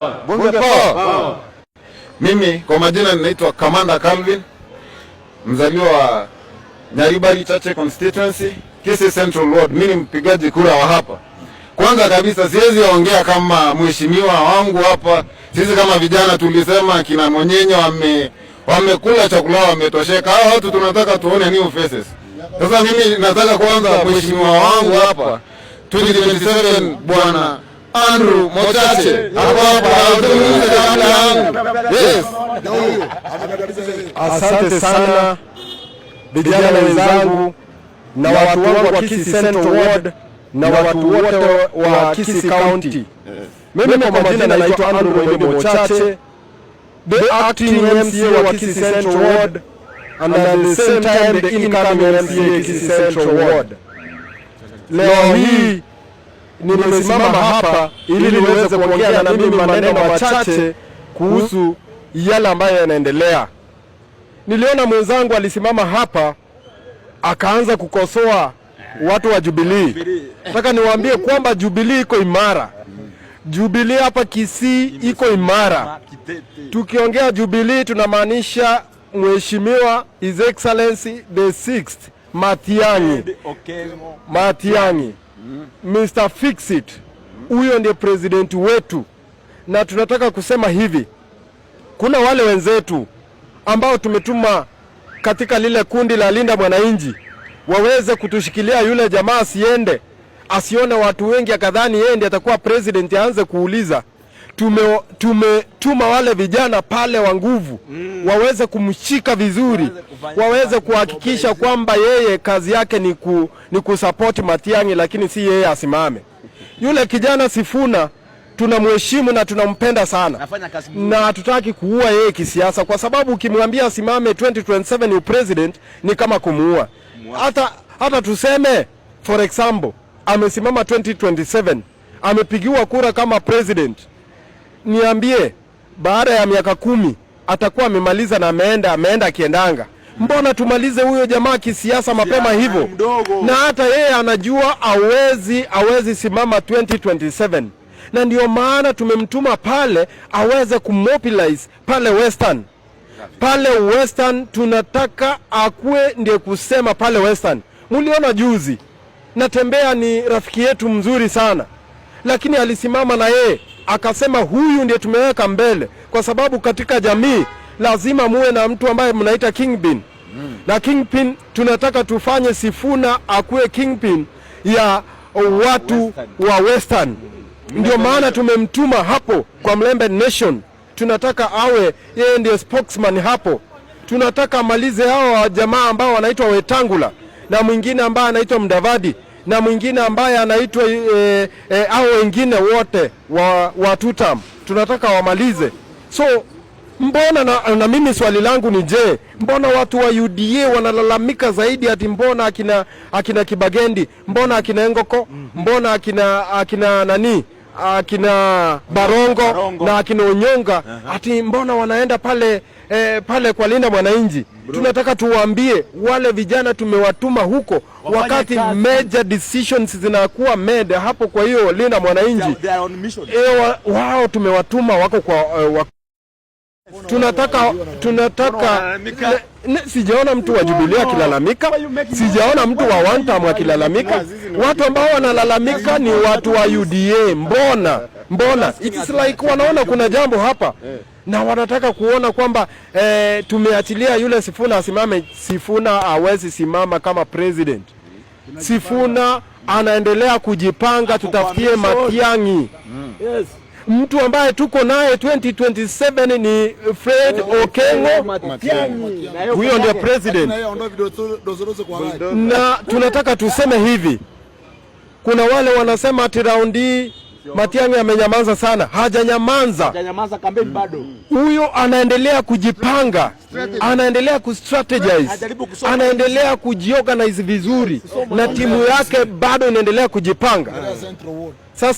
Bunge poa. Mimi kwa majina ninaitwa Kamanda Calvin, mzaliwa wa Nyaribari Chache constituency, Kisii Central Ward. Mimi mpigaji kura wa hapa. Kwanza kabisa siwezi ongea kama mheshimiwa wangu hapa. Sisi kama vijana tulisema kina Monyenyo wamekula chakula wametosheka. Hao watu tunataka tuone new faces. Sasa mimi nataka kwanza mheshimiwa wangu hapa 2027 bwana Andrew Mochache hapa yes. Asante sana vijana wenzangu na watu wangu wa Kisii Central Ward na watu wote wa Kisii County. Mimi kwa majina naitwa Andrew Mochache, the acting MCA wa Kisii Central Ward and at the same time the incoming MCA Kisii Central Ward. Leo hii nimesimama hapa ili niweze kuongea na mimi maneno machache kuhusu yale ambayo yanaendelea. Niliona mwenzangu alisimama hapa akaanza kukosoa watu wa Jubilee. Nataka niwaambie kwamba Jubilee iko imara. Jubilee hapa Kisii iko imara. Tukiongea Jubilee tunamaanisha Mheshimiwa His Excellency the 6th Matiang'i. Mr. Fixit, huyo ndiye president wetu. Na tunataka kusema hivi, kuna wale wenzetu ambao tumetuma katika lile kundi la Linda Mwananchi waweze kutushikilia yule jamaa asione watu wengi akadhani yeye ndiye atakuwa president, aanze kuuliza. Tumetuma wale vijana pale wa nguvu waweze kumshika vizuri, waweze kuhakikisha kwamba yeye kazi yake ni kusupport Matiang'i, lakini si yeye asimame. Yule kijana Sifuna tunamheshimu na tunampenda sana, na hatutaki kuua yeye kisiasa, kwa sababu ukimwambia asimame 2027 ni president ni kama kumuua. Hata tuseme for example amesimama 2027 amepigiwa kura kama president, niambie baada ya miaka 10 atakuwa amemaliza na ameenda akiendanga. Mbona tumalize huyo jamaa kisiasa mapema hivyo? Na hata yeye anajua hawezi simama 2027. Na ndio maana tumemtuma pale aweze kumobilize pale Western. Pale Western tunataka akue ndiye kusema pale Western. Muliona juzi Natembea ni rafiki yetu mzuri sana, lakini alisimama na yeye akasema huyu ndiye tumeweka mbele, kwa sababu katika jamii lazima muwe na mtu ambaye mnaita kingpin. Na kingpin tunataka tufanye Sifuna akuwe kingpin ya watu wa Western. Ndio maana tumemtuma hapo kwa Mlembe Nation. Tunataka awe yeye ndiye spokesman hapo. Tunataka amalize hao jamaa ambao wanaitwa Wetangula, na mwingine ambaye anaitwa Mdavadi, na mwingine ambaye anaitwa hao wengine wote wa tutam. Tunataka wamalize. So mbona na mimi swali langu ni je, mbona watu wa UDA wanalalamika zaidi ati mbona akina Kibagendi, mbona akina Engoko, mbona akina nani, akina Barongo na akina Onyonga, ati mbona wanaenda pale kwa Linda Mwananchi? Tunataka tuwaambie wale vijana tumewatuma huko wakati major decisions zinakuwa made hapo. Kwa hiyo Linda Mwananchi wao tumewatuma wako kwa tunataka sijaona mtu wa Jubilee akilalamika, sijaona mtu wa Wantam akilalamika. Watu ambao wanalalamika ni watu wa UDA. Mbona it's like wanaona kuna jambo hapa na wanataka kuona kwamba tumeachilia yule Sifuna asimame. Sifuna hawezi simama kama president. Sifuna anaendelea kujipanga, tutafutie Matiang'i. Yes. Mtu ambaye tuko naye 2027 ni Fred Okengo. Huyo ndio president. Na tunataka tuseme hivi, kuna wale wanasema ati raundi Matiang'i amenyamaza sana. Hajanyamaza kampeni bado. Huyo anaendelea kujipanga, anaendelea kustrategize, anaendelea kujiorganize vizuri, na timu yake bado inaendelea kujipanga.